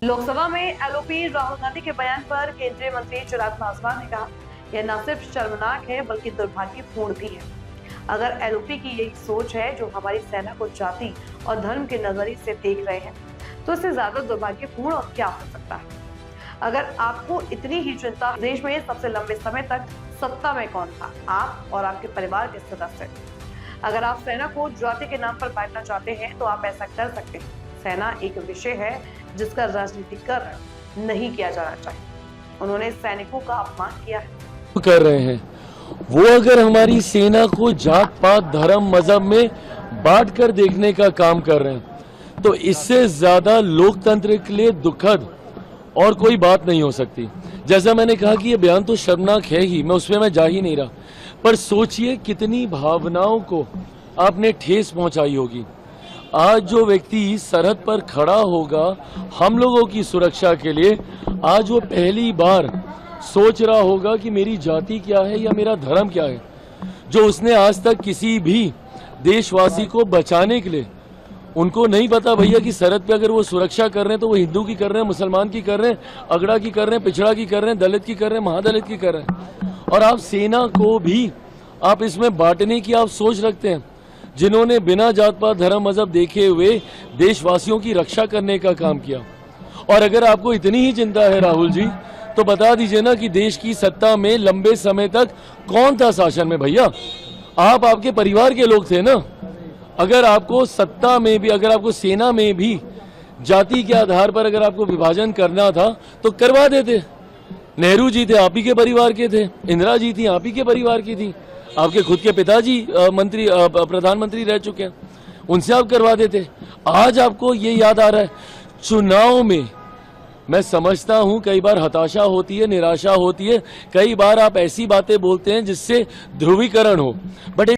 लोकसभा में एलओपी राहुल गांधी के बयान पर केंद्रीय मंत्री चिराग पासवान ने कहा, यह न सिर्फ शर्मनाक है बल्कि दुर्भाग्यपूर्ण भी है। अगर एलओपी की यही सोच है जो हमारी सेना को जाति और धर्म के नजरिए से देख रहे हैं, तो इससे ज्यादा दुर्भाग्यपूर्ण और क्या हो सकता है। अगर आपको इतनी ही चिंता, देश में सबसे लंबे समय तक सत्ता में कौन था? आप और आपके परिवार के सदस्य। अगर आप सेना को जाति के नाम पर बांटना चाहते हैं तो आप ऐसा कर सकते हैं। सेना एक विषय है जिसका राजनीतिकरण नहीं किया जाना चाहिए। उन्होंने सैनिकों का अपमान किया है। कर रहे हैं वो अगर हमारी सेना को जात पात धर्म मजहब में बांट कर देखने का काम कर रहे हैं तो इससे ज्यादा लोकतंत्र के लिए दुखद और कोई बात नहीं हो सकती। जैसा मैंने कहा कि ये बयान तो शर्मनाक है ही, मैं उसमें मैं जा ही नहीं रहा, पर सोचिए कितनी भावनाओं को आपने ठेस पहुंचाई होगी। आज जो व्यक्ति सरहद पर खड़ा होगा हम लोगों की सुरक्षा के लिए, आज वो पहली बार सोच रहा होगा कि मेरी जाति क्या है या मेरा धर्म क्या है, जो उसने आज तक किसी भी देशवासी को बचाने के लिए, उनको नहीं पता भैया कि सरहद पे अगर वो सुरक्षा कर रहे हैं तो वो हिंदू की कर रहे हैं, मुसलमान की कर रहे हैं, अगड़ा की कर रहे हैं, पिछड़ा की कर रहे हैं, दलित की कर रहे हैं, महादलित की कर रहे हैं। और आप सेना को भी आप इसमें बांटने की आप सोच रखते हैं, जिन्होंने बिना जात पात धर्म मजहब देखे हुए देशवासियों की रक्षा करने का काम किया। और अगर आपको इतनी ही चिंता है राहुल जी, तो बता दीजिए ना कि देश की सत्ता में लंबे समय तक कौन था शासन में? भैया आप, आपके परिवार के लोग थे ना। अगर आपको सत्ता में भी, अगर आपको सेना में भी जाति के आधार पर अगर आपको विभाजन करना था तो करवा देते। नेहरू जी थे, आप ही के परिवार के थे, इंदिरा जी थी, आप ही के परिवार की थी, आपके खुद के पिताजी मंत्री प्रधानमंत्री रह चुके हैं, उनसे आप करवा देते। आज आपको ये याद आ रहा है। चुनाव में मैं समझता हूं कई बार हताशा होती है, निराशा होती है, कई बार आप ऐसी बातें बोलते हैं जिससे ध्रुवीकरण हो, बट